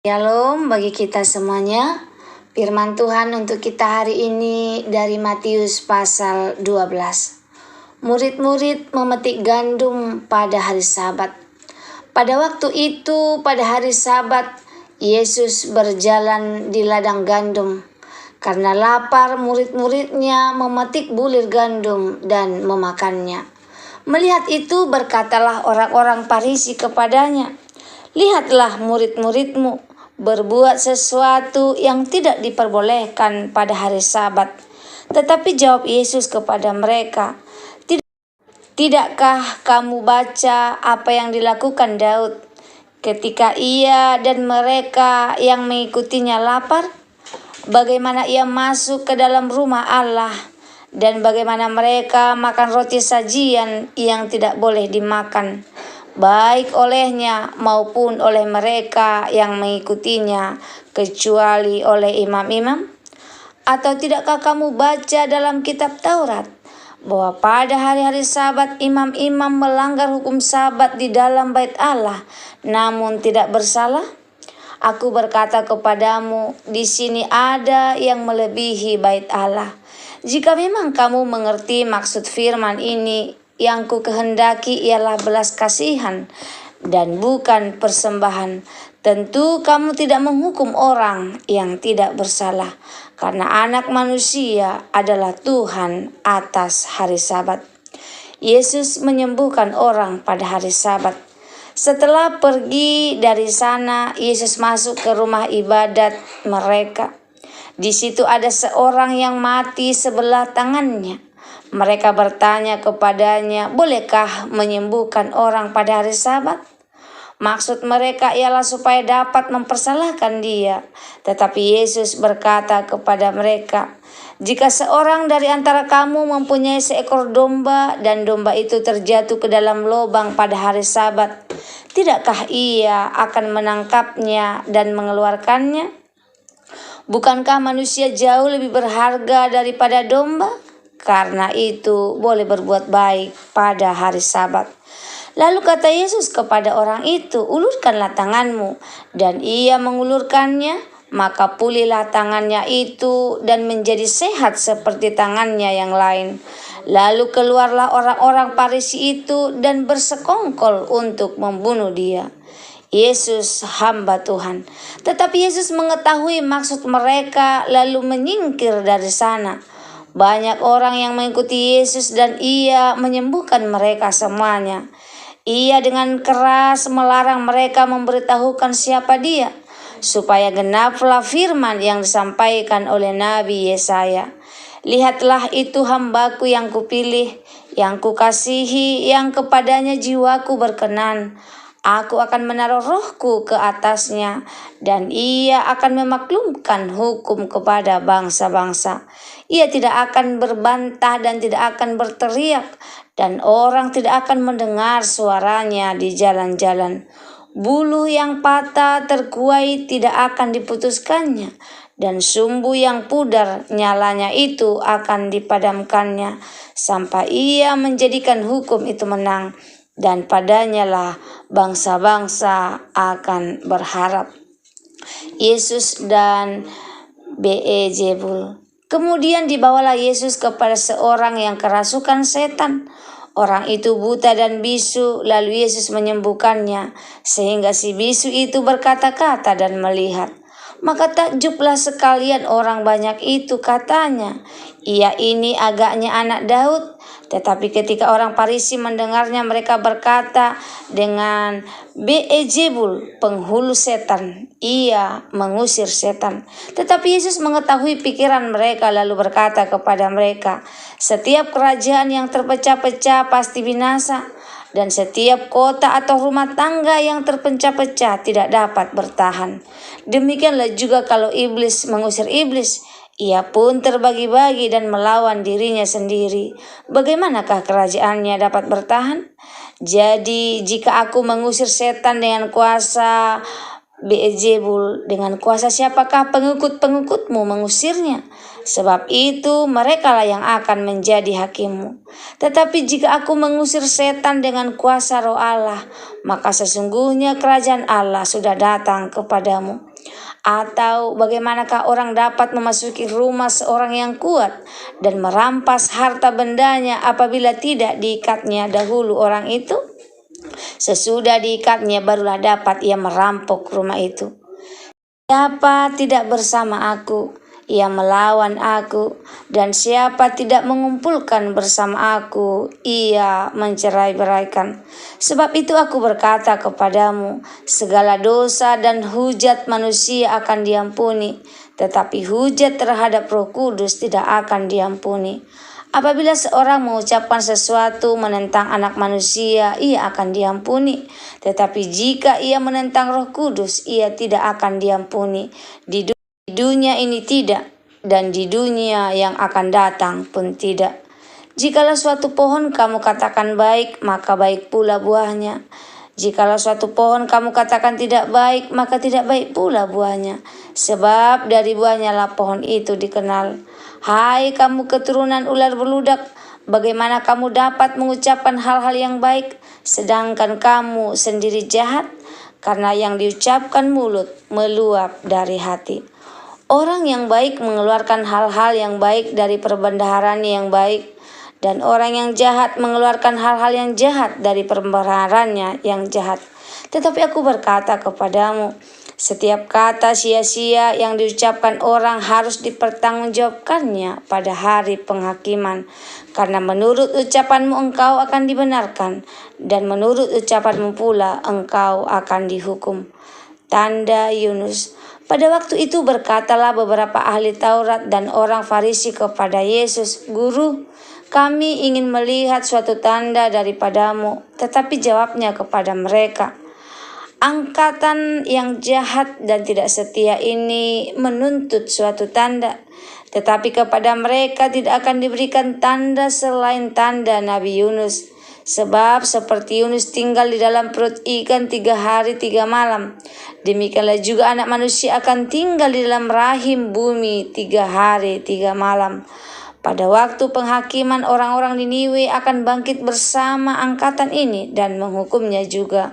Shalom bagi kita semuanya. Firman Tuhan untuk kita hari ini dari Matius pasal 12. Murid-murid memetik gandum pada hari Sabat. Pada waktu itu, pada hari Sabat, Yesus berjalan di ladang gandum. Karena lapar, murid-muridnya memetik bulir gandum dan memakannya. Melihat itu, berkatalah orang-orang Farisi kepadanya, "Lihatlah murid-muridmu berbuat sesuatu yang tidak diperbolehkan pada hari Sabat." Tetapi jawab Yesus kepada mereka, "Tidakkah kamu baca apa yang dilakukan Daud ketika ia dan mereka yang mengikutinya lapar? Bagaimana ia masuk ke dalam rumah Allah dan bagaimana mereka makan roti sajian yang tidak boleh dimakan, baik olehnya maupun oleh mereka yang mengikutinya, kecuali oleh imam-imam? Atau tidakkah kamu baca dalam kitab Taurat bahwa pada hari-hari Sabat imam-imam melanggar hukum Sabat di dalam bait Allah, namun tidak bersalah? Aku berkata kepadamu, di sini ada yang melebihi bait Allah. Jika memang kamu mengerti maksud firman ini, yang ku kehendaki ialah belas kasihan dan bukan persembahan, tentu kamu tidak menghukum orang yang tidak bersalah, karena Anak Manusia adalah Tuhan atas hari Sabat." Yesus menyembuhkan orang pada hari Sabat. Setelah pergi dari sana, Yesus masuk ke rumah ibadat mereka. Di situ ada seorang yang mati sebelah tangannya. Mereka bertanya kepadanya, "Bolehkah menyembuhkan orang pada hari Sabat?" Maksud mereka ialah supaya dapat mempersalahkan dia. Tetapi Yesus berkata kepada mereka, "Jika seorang dari antara kamu mempunyai seekor domba dan domba itu terjatuh ke dalam lubang pada hari Sabat, tidakkah ia akan menangkapnya dan mengeluarkannya? Bukankah manusia jauh lebih berharga daripada domba? Karena itu boleh berbuat baik pada hari Sabat." Lalu kata Yesus kepada orang itu, "Ulurkanlah tanganmu." Dan ia mengulurkannya, maka pulihlah tangannya itu dan menjadi sehat seperti tangannya yang lain. Lalu keluarlah orang-orang Farisi itu dan bersekongkol untuk membunuh dia. Yesus hamba Tuhan. Tetapi Yesus mengetahui maksud mereka lalu menyingkir dari sana. Banyak orang yang mengikuti Yesus dan ia menyembuhkan mereka semuanya. Ia dengan keras melarang mereka memberitahukan siapa dia, supaya genaplah firman yang disampaikan oleh Nabi Yesaya, "Lihatlah itu hambaku yang kupilih, yang kukasihi, yang kepadanya jiwaku berkenan. Aku akan menaruh rohku ke atasnya, dan ia akan memaklumkan hukum kepada bangsa-bangsa. Ia tidak akan berbantah dan tidak akan berteriak, dan orang tidak akan mendengar suaranya di jalan-jalan. Bulu yang patah terkuai tidak akan diputuskannya, dan sumbu yang pudar nyalanya itu akan dipadamkannya, sampai ia menjadikan hukum itu menang, dan padanya lah bangsa-bangsa akan berharap." Yesus dan Beelzebul. Kemudian dibawalah Yesus kepada seorang yang kerasukan setan. Orang itu buta dan bisu, lalu Yesus menyembuhkannya, sehingga si bisu itu berkata-kata dan melihat. Maka takjublah sekalian orang banyak itu, katanya, "Ia ini agaknya anak Daud." Tetapi ketika orang Farisi mendengarnya, mereka berkata, "Dengan Beelzebul, penghulu setan, ia mengusir setan." Tetapi Yesus mengetahui pikiran mereka lalu berkata kepada mereka, "Setiap kerajaan yang terpecah-pecah pasti binasa, dan setiap kota atau rumah tangga yang terpecah-pecah tidak dapat bertahan. Demikianlah juga kalau iblis mengusir iblis, ia pun terbagi-bagi dan melawan dirinya sendiri. Bagaimanakah kerajaannya dapat bertahan? Jadi jika aku mengusir setan dengan kuasa Beelzebul, dengan kuasa siapakah pengikut-pengikutmu mengusirnya? Sebab itu merekalah yang akan menjadi hakimmu. Tetapi jika aku mengusir setan dengan kuasa Roh Allah, maka sesungguhnya kerajaan Allah sudah datang kepadamu. Atau bagaimanakah orang dapat memasuki rumah seorang yang kuat dan merampas harta bendanya apabila tidak diikatnya dahulu orang itu? Sesudah diikatnya barulah dapat ia merampok rumah itu. Siapa tidak bersama aku, ia melawan aku, dan siapa tidak mengumpulkan bersama aku, ia mencerai-beraikan. Sebab itu aku berkata kepadamu, segala dosa dan hujat manusia akan diampuni, tetapi hujat terhadap Roh Kudus tidak akan diampuni. Apabila seorang mengucapkan sesuatu menentang anak manusia, ia akan diampuni. Tetapi jika ia menentang Roh Kudus, ia tidak akan diampuni. Di dunia ini tidak, dan di dunia yang akan datang pun tidak. Jikalau suatu pohon kamu katakan baik, maka baik pula buahnya. Jikalau suatu pohon kamu katakan tidak baik, maka tidak baik pula buahnya. Sebab dari buahnya lah pohon itu dikenal. Hai kamu keturunan ular beludak, bagaimana kamu dapat mengucapkan hal-hal yang baik, sedangkan kamu sendiri jahat? Karena yang diucapkan mulut meluap dari hati. Orang yang baik mengeluarkan hal-hal yang baik dari perbendaharanya yang baik, dan orang yang jahat mengeluarkan hal-hal yang jahat dari perbendaharanya yang jahat. Tetapi aku berkata kepadamu, setiap kata sia-sia yang diucapkan orang harus dipertanggungjawabkannya pada hari penghakiman. Karena menurut ucapanmu engkau akan dibenarkan, dan menurut ucapanmu pula engkau akan dihukum. Tanda Yunus. Pada waktu itu berkatalah beberapa ahli Taurat dan orang Farisi kepada Yesus, Guru, kami ingin melihat suatu tanda daripadamu. Tetapi jawabnya kepada mereka, angkatan yang jahat dan tidak setia ini menuntut suatu tanda, tetapi kepada mereka tidak akan diberikan tanda selain tanda Nabi Yunus. Sebab seperti Yunus tinggal di dalam perut ikan 3 hari 3 malam, demikianlah juga anak manusia akan tinggal di dalam rahim bumi 3 hari 3 malam. Pada waktu penghakiman orang-orang Niniwe akan bangkit bersama angkatan ini dan menghukumnya juga.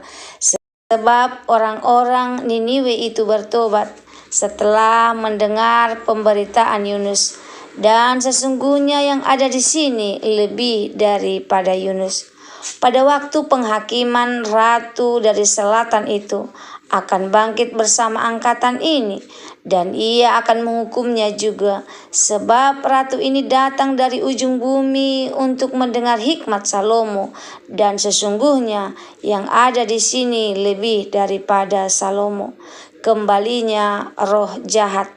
Sebab orang-orang Niniwe itu bertobat setelah mendengar pemberitaan Yunus. Dan sesungguhnya yang ada di sini lebih daripada Yunus. Pada waktu penghakiman ratu dari selatan itu akan bangkit bersama angkatan ini, dan ia akan menghukumnya juga. Sebab ratu ini datang dari ujung bumi untuk mendengar hikmat Salomo, dan sesungguhnya yang ada di sini lebih daripada Salomo. Kembalinya roh jahat.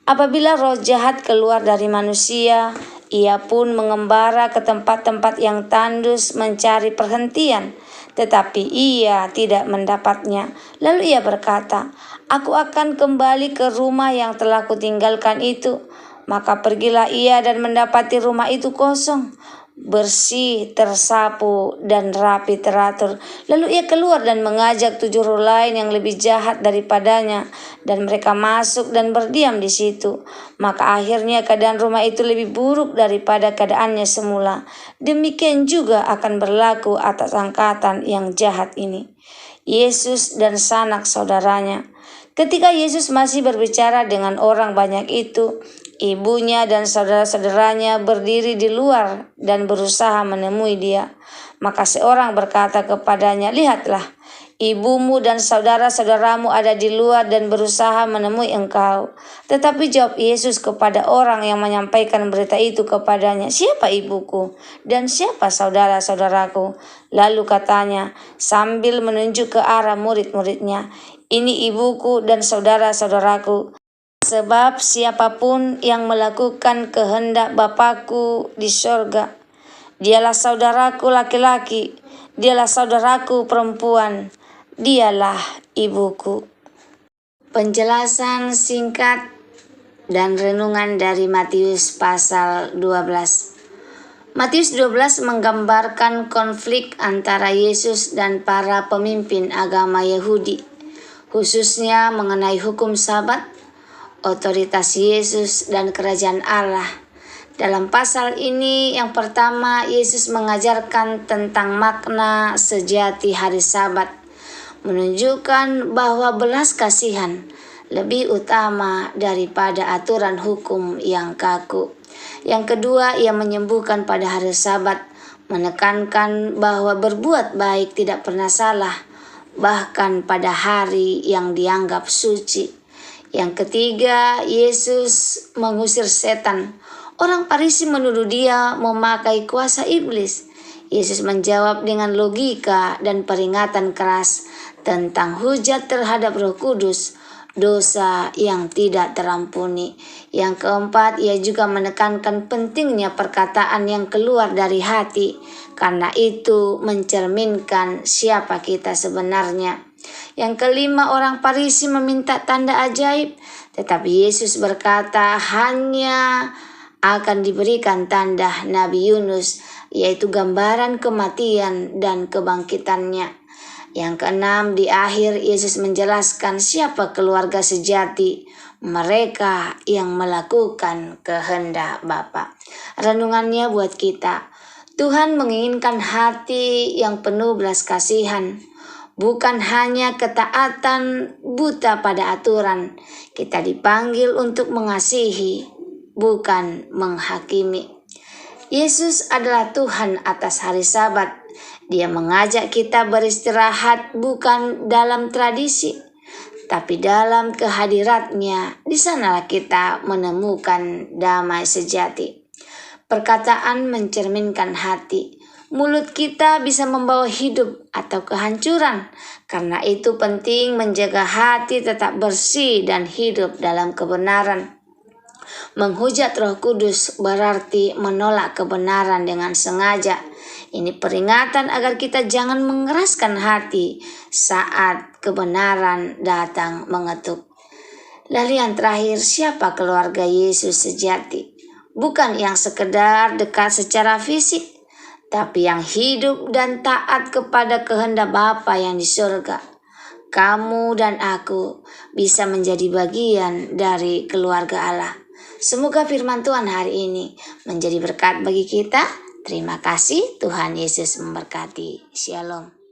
Apabila roh jahat keluar dari manusia, ia pun mengembara ke tempat-tempat yang tandus mencari perhentian, tetapi ia tidak mendapatnya. Lalu ia berkata, aku akan kembali ke rumah yang telah kutinggalkan itu. Maka pergilah ia dan mendapati rumah itu kosong, bersih, tersapu, dan rapi teratur. Lalu ia keluar dan mengajak 7 roh lain yang lebih jahat daripadanya, dan mereka masuk dan berdiam di situ. Maka akhirnya keadaan rumah itu lebih buruk daripada keadaannya semula. Demikian juga akan berlaku atas angkatan yang jahat ini. Yesus dan sanak saudaranya. Ketika Yesus masih berbicara dengan orang banyak itu, ibunya dan saudara-saudaranya berdiri di luar dan berusaha menemui dia. Maka seorang berkata kepadanya, lihatlah, ibumu dan saudara-saudaramu ada di luar dan berusaha menemui engkau. Tetapi jawab Yesus kepada orang yang menyampaikan berita itu kepadanya, siapa ibuku dan siapa saudara-saudaraku? Lalu katanya sambil menunjuk ke arah murid-muridnya, ini ibuku dan saudara-saudaraku. Sebab siapapun yang melakukan kehendak Bapakku di sorga, dialah saudaraku laki-laki, dialah saudaraku perempuan, dialah ibuku. Penjelasan singkat dan renungan dari Matius pasal 12. Matius 12 menggambarkan konflik antara Yesus dan para pemimpin agama Yahudi, khususnya mengenai hukum Sabat, otoritas Yesus dan kerajaan Allah. Dalam pasal ini yang pertama, Yesus mengajarkan tentang makna sejati hari Sabat, menunjukkan bahwa belas kasihan lebih utama daripada aturan hukum yang kaku. Yang kedua, ia menyembuhkan pada hari Sabat, menekankan bahwa berbuat baik tidak pernah salah, bahkan pada hari yang dianggap suci. Yang ketiga, Yesus mengusir setan. Orang Farisi menuduh dia memakai kuasa iblis. Yesus menjawab dengan logika dan peringatan keras tentang hujat terhadap Roh Kudus, dosa yang tidak terampuni. Yang keempat, ia juga menekankan pentingnya perkataan yang keluar dari hati, karena itu mencerminkan siapa kita sebenarnya. Yang kelima, orang Farisi meminta tanda ajaib, tetapi Yesus berkata hanya akan diberikan tanda Nabi Yunus, yaitu gambaran kematian dan kebangkitannya. Yang keenam, di akhir Yesus menjelaskan siapa keluarga sejati, mereka yang melakukan kehendak Bapa. Renungannya buat kita, Tuhan menginginkan hati yang penuh belas kasihan, bukan hanya ketaatan buta pada aturan. Kita dipanggil untuk mengasihi, bukan menghakimi. Yesus adalah Tuhan atas hari Sabat. Dia mengajak kita beristirahat bukan dalam tradisi, tapi dalam kehadiratnya. Di sanalah kita menemukan damai sejati. Perkataan mencerminkan hati. Mulut kita bisa membawa hidup atau kehancuran. Karena itu penting menjaga hati tetap bersih dan hidup dalam kebenaran. Menghujat Roh Kudus berarti menolak kebenaran dengan sengaja. Ini peringatan agar kita jangan mengeraskan hati saat kebenaran datang mengetuk. Lalu yang terakhir, siapa keluarga Yesus sejati? Bukan yang sekedar dekat secara fisik, tapi yang hidup dan taat kepada kehendak Bapa yang di surga. Kamu dan aku bisa menjadi bagian dari keluarga Allah. Semoga firman Tuhan hari ini menjadi berkat bagi kita. Terima kasih, Tuhan Yesus memberkati. Shalom.